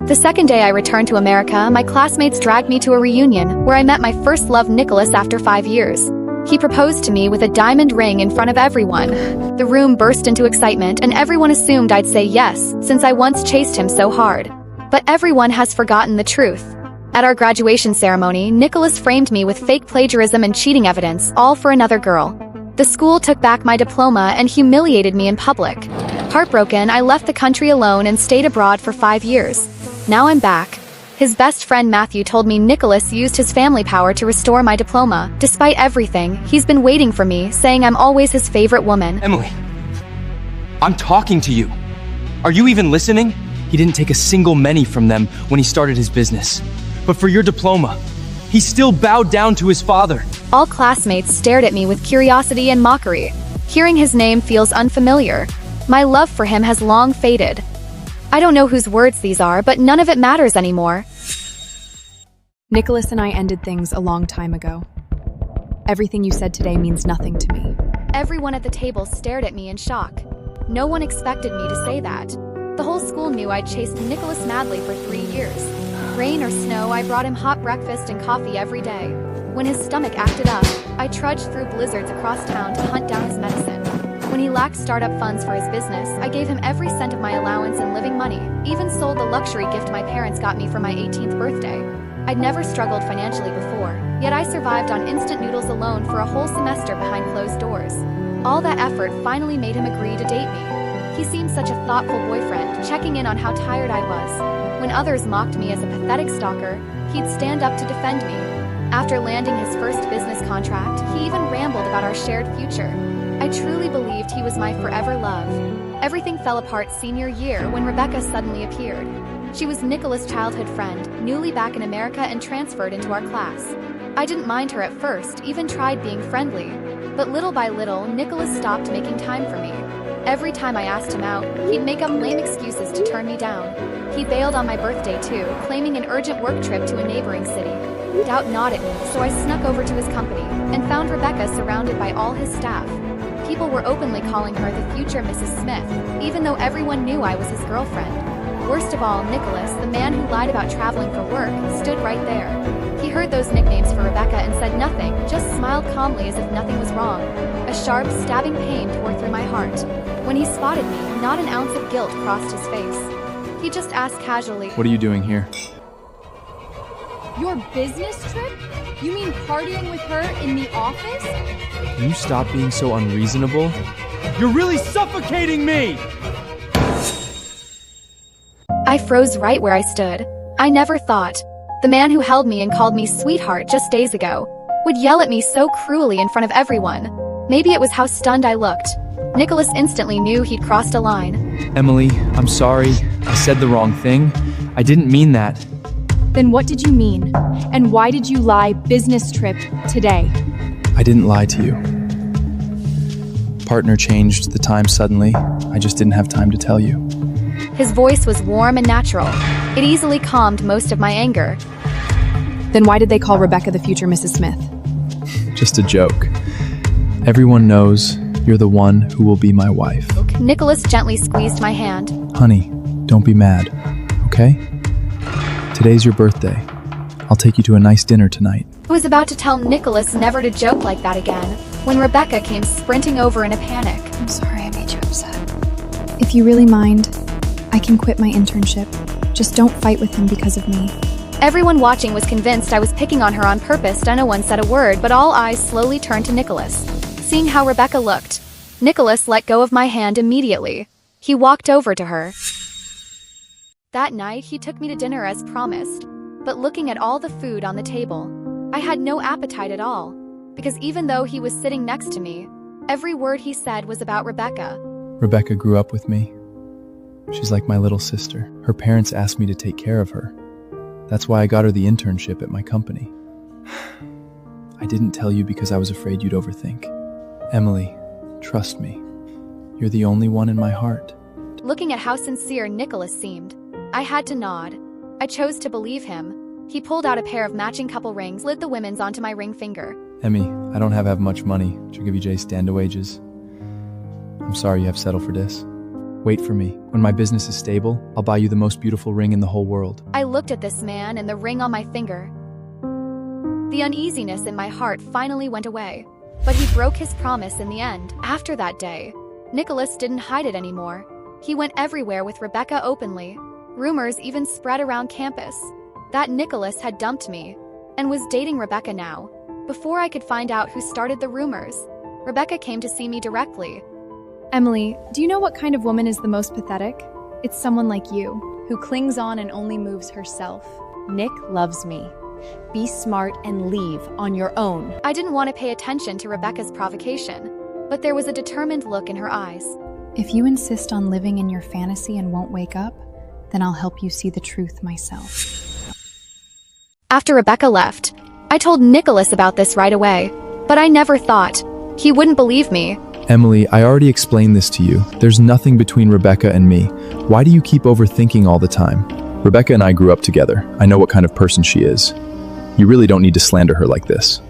The second day I returned to America, my classmates dragged me to a reunion where I met my first love, Nicholas, after 5 years. He proposed to me with a diamond ring in front of everyone. The room burst into excitement and everyone assumed I'd say yes, since I once chased him so hard. But everyone has forgotten the truth. At our graduation ceremony, Nicholas framed me with fake plagiarism and cheating evidence, all for another girl. The school took back my diploma and humiliated me in public. Heartbroken, I left the country alone and stayed abroad for 5 years. Now I'm back. His best friend Matthew told me Nicholas used his family power to restore my diploma. Despite everything, he's been waiting for me, saying I'm always his favorite woman. Emily, I'm talking to you. Are you even listening? He didn't take a single penny from them when he started his business. But for your diploma, he still bowed down to his father. All classmates stared at me with curiosity and mockery. Hearing his name feels unfamiliar. My love for him has long faded. I don't know whose words these are, but none of it matters anymore. Nicholas and I ended things a long time ago. Everything you said today means nothing to me. Everyone at the table stared at me in shock. No one expected me to say that. The whole school knew I'd chased Nicholas madly for 3 years. Rain or snow, I brought him hot breakfast and coffee every day. When his stomach acted up, I trudged through blizzards across town to hunt down his medicine. When he lacked startup funds for his business, I gave him every cent of my allowance and living money, even sold the luxury gift my parents got me for my 18th birthday. I'd never struggled financially before, yet I survived on instant noodles alone for a whole semester behind closed doors. All that effort finally made him agree to date me. He seemed such a thoughtful boyfriend, checking in on how tired I was. When others mocked me as a pathetic stalker, he'd stand up to defend me. After landing his first business contract, he even rambled about our shared future. I truly believed he was my forever love. Everything fell apart senior year when Rebecca suddenly appeared. She was Nicholas' childhood friend, newly back in America and transferred into our class. I didn't mind her at first, even tried being friendly. But little by little, Nicholas stopped making time for me. Every time I asked him out, he'd make up lame excuses to turn me down. He bailed on my birthday too, claiming an urgent work trip to a neighboring city. Doubt gnawed at me, so I snuck over to his company and found Rebecca surrounded by all his staff. People were openly calling her the future Mrs. Smith, even though everyone knew I was his girlfriend. Worst of all, Nicholas, the man who lied about traveling for work, stood right there. He heard those nicknames for Rebecca and said nothing, just smiled calmly as if nothing was wrong. A sharp, stabbing pain tore through my heart. When he spotted me, not an ounce of guilt crossed his face. He just asked casually, What are you doing here? Your business trip? You mean partying with her in the office? Can you stop being so unreasonable? You're really suffocating me! I froze right where I stood. I never thought. The man who held me and called me sweetheart just days ago would yell at me so cruelly in front of everyone. Maybe it was how stunned I looked. Nicholas instantly knew he'd crossed a line. Emily, I'm sorry. I said the wrong thing. I didn't mean that. Then what did you mean? And why did you lie business trip today? I didn't lie to you. Partner changed the time suddenly. I just didn't have time to tell you. His voice was warm and natural. It easily calmed most of my anger. Then why did they call Rebecca the future Mrs. Smith? Just a joke. Everyone knows you're the one who will be my wife. Nicholas gently squeezed my hand. Honey, don't be mad, okay? Today's your birthday. I'll take you to a nice dinner tonight. I was about to tell Nicholas never to joke like that again, when Rebecca came sprinting over in a panic. I'm sorry I made you upset. If you really mind, I can quit my internship. Just don't fight with him because of me. Everyone watching was convinced I was picking on her on purpose. No one said a word, but all eyes slowly turned to Nicholas. Seeing how Rebecca looked, Nicholas let go of my hand immediately. He walked over to her. That night, he took me to dinner as promised, but looking at all the food on the table, I had no appetite at all, because even though he was sitting next to me, every word he said was about Rebecca. Rebecca grew up with me. She's like my little sister. Her parents asked me to take care of her. That's why I got her the internship at my company. I didn't tell you because I was afraid you'd overthink. Emily, trust me. You're the only one in my heart. Looking at how sincere Nicholas seemed, I had to nod. I chose to believe him. He pulled out a pair of matching couple rings, slid the women's onto my ring finger. Emmy, I don't have much money to give you Jay stand-a wages. I'm sorry you have to settle for this. Wait for me. When my business is stable, I'll buy you the most beautiful ring in the whole world. I looked at this man and the ring on my finger. The uneasiness in my heart finally went away, but he broke his promise in the end. After that day, Nicholas didn't hide it anymore. He went everywhere with Rebecca openly. Rumors even spread around campus that Nicholas had dumped me and was dating Rebecca now. Before I could find out who started the rumors, Rebecca came to see me directly. Emily, do you know what kind of woman is the most pathetic? It's someone like you. Who clings on and only moves herself. Nick loves me. Be smart and leave on your own. I didn't want to pay attention to Rebecca's provocation, but there was a determined look in her eyes. If you insist on living in your fantasy and won't wake up, then I'll help you see the truth myself. After Rebecca left, I told Nicholas about this right away, but I never thought he wouldn't believe me. Emily, I already explained this to you. There's nothing between Rebecca and me. Why do you keep overthinking all the time? Rebecca and I grew up together. I know what kind of person she is. You really don't need to slander her like this.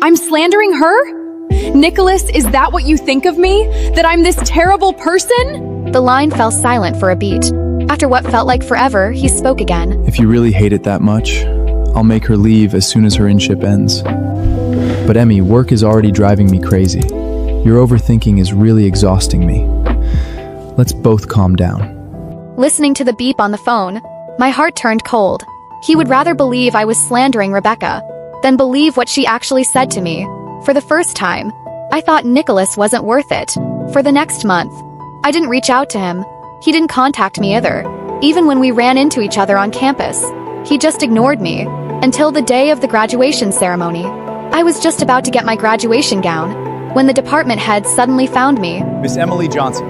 I'm slandering her? Nicholas, is that what you think of me? That I'm this terrible person? The line fell silent for a beat. After what felt like forever, he spoke again. If you really hate it that much, I'll make her leave as soon as her internship ends. But Emmy, work is already driving me crazy. Your overthinking is really exhausting me. Let's both calm down. Listening to the beep on the phone, my heart turned cold. He would rather believe I was slandering Rebecca than believe what she actually said to me. For the first time, I thought Nicholas wasn't worth it. For the next month, I didn't reach out to him. He didn't contact me either. Even when we ran into each other on campus, he just ignored me until the day of the graduation ceremony. I was just about to get my graduation gown when the department head suddenly found me. Miss Emily Johnson,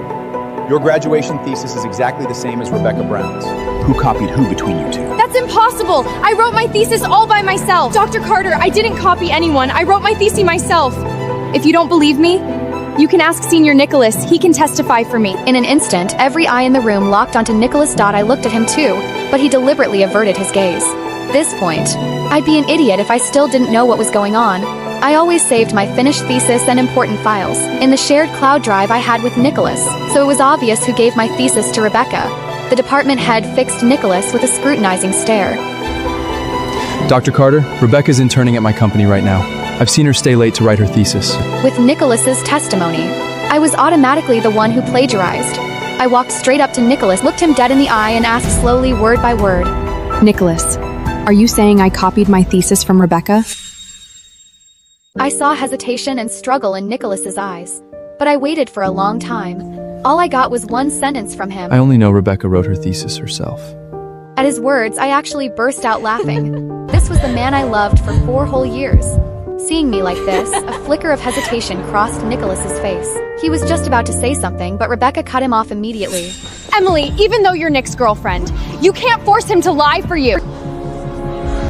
your graduation thesis is exactly the same as Rebecca Brown's. Who copied who between you two? That's impossible! I wrote my thesis all by myself! Dr. Carter, I didn't copy anyone. I wrote my thesis myself. If you don't believe me, you can ask Senior Nicholas. He can testify for me. In an instant, every eye in the room locked onto Nicholas. I looked at him too, but he deliberately averted his gaze. This point, I'd be an idiot if I still didn't know what was going on. I always saved my finished thesis and important files in the shared cloud drive I had with Nicholas, so it was obvious who gave my thesis to Rebecca. The department head fixed Nicholas with a scrutinizing stare. Dr. Carter, Rebecca's interning at my company right now. I've seen her stay late to write her thesis. With Nicholas's testimony, I was automatically the one who plagiarized. I walked straight up to Nicholas, looked him dead in the eye, and asked slowly, word by word, Nicholas, are you saying I copied my thesis from Rebecca? I saw hesitation and struggle in Nicholas's eyes, but I waited for a long time. All I got was one sentence from him. I only know Rebecca wrote her thesis herself. At his words, I actually burst out laughing. This was the man I loved for 4 whole years. Seeing me like this, a flicker of hesitation crossed Nicholas's face. He was just about to say something, but Rebecca cut him off immediately. Emily, even though you're Nick's girlfriend, you can't force him to lie for you.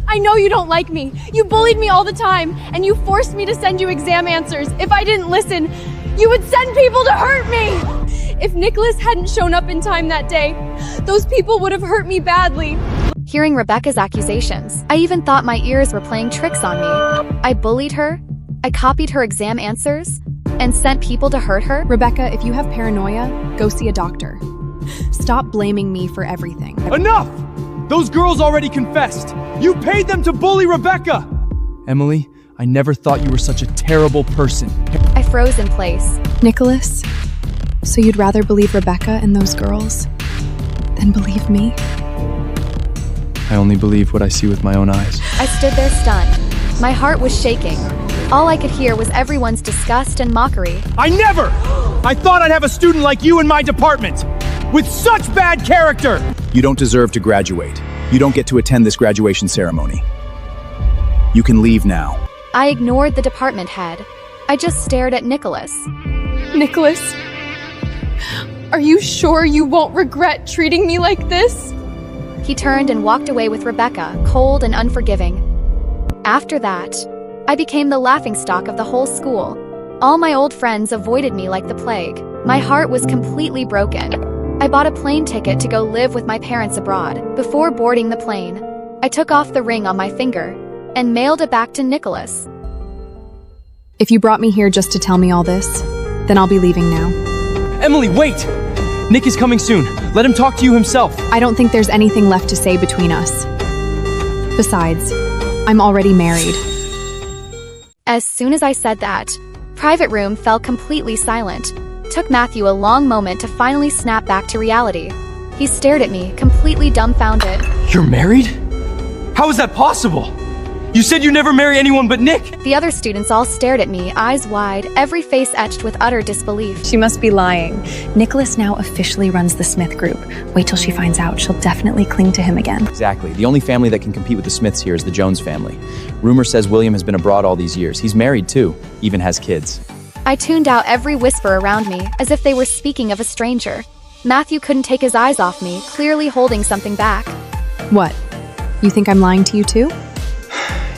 I know you don't like me. You bullied me all the time, and you forced me to send you exam answers. If I didn't listen, you would send people to hurt me. If Nicholas hadn't shown up in time that day, those people would have hurt me badly. Hearing Rebecca's accusations, I even thought my ears were playing tricks on me. I bullied her, I copied her exam answers, and sent people to hurt her? Rebecca, if you have paranoia, go see a doctor. Stop blaming me for everything. Enough! Those girls already confessed. You paid them to bully Rebecca! Emily, I never thought you were such a terrible person. I froze in place. Nicholas, so you'd rather believe Rebecca and those girls than believe me? I only believe what I see with my own eyes. I stood there stunned. My heart was shaking. All I could hear was everyone's disgust and mockery. I never! I thought I'd have a student like you in my department! With such bad character! You don't deserve to graduate. You don't get to attend this graduation ceremony. You can leave now. I ignored the department head. I just stared at Nicholas. Nicholas, are you sure you won't regret treating me like this? He turned and walked away with Rebecca, cold and unforgiving. After that, I became the laughingstock of the whole school. All my old friends avoided me like the plague. My heart was completely broken. I bought a plane ticket to go live with my parents abroad. Before boarding the plane, I took off the ring on my finger and mailed it back to Nicholas. If you brought me here just to tell me all this, then I'll be leaving now. Emily, wait! Nick is coming soon. Let him talk to you himself. I don't think there's anything left to say between us. Besides, I'm already married. As soon as I said that, private room fell completely silent. Took Matthew a long moment to finally snap back to reality. He stared at me, completely dumbfounded. You're married? How is that possible? You said you'd never marry anyone but Nick. The other students all stared at me, eyes wide, every face etched with utter disbelief. She must be lying. Nicholas now officially runs the Smith Group. Wait till she finds out. She'll definitely cling to him again. Exactly. The only family that can compete with the Smiths here is the Jones family. Rumor says William has been abroad all these years. He's married too, even has kids. I tuned out every whisper around me, as if they were speaking of a stranger. Matthew couldn't take his eyes off me, clearly holding something back. What? You think I'm lying to you too?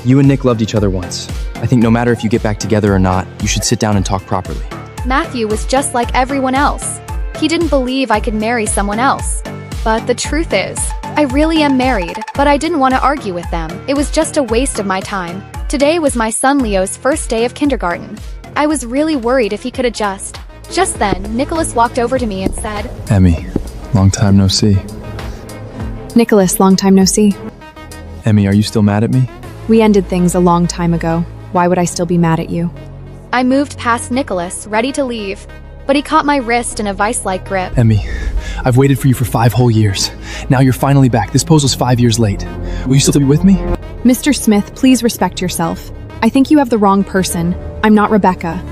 You and Nick loved each other once. I think no matter if you get back together or not, you should sit down and talk properly. Matthew was just like everyone else. He didn't believe I could marry someone else. But the truth is, I really am married, but I didn't want to argue with them. It was just a waste of my time. Today was my son Leo's first day of kindergarten. I was really worried if he could adjust. Just then, Nicholas walked over to me and said, Emmy, long time no see. Nicholas, long time no see. Emmy, are you still mad at me? We ended things a long time ago. Why would I still be mad at you? I moved past Nicholas, ready to leave, but he caught my wrist in a vice-like grip. Emmy, I've waited for you for 5 whole years. Now you're finally back. This pose was 5 years late. Will you still be with me? Mr. Smith, please respect yourself. I think you have the wrong person. I'm not Rebecca.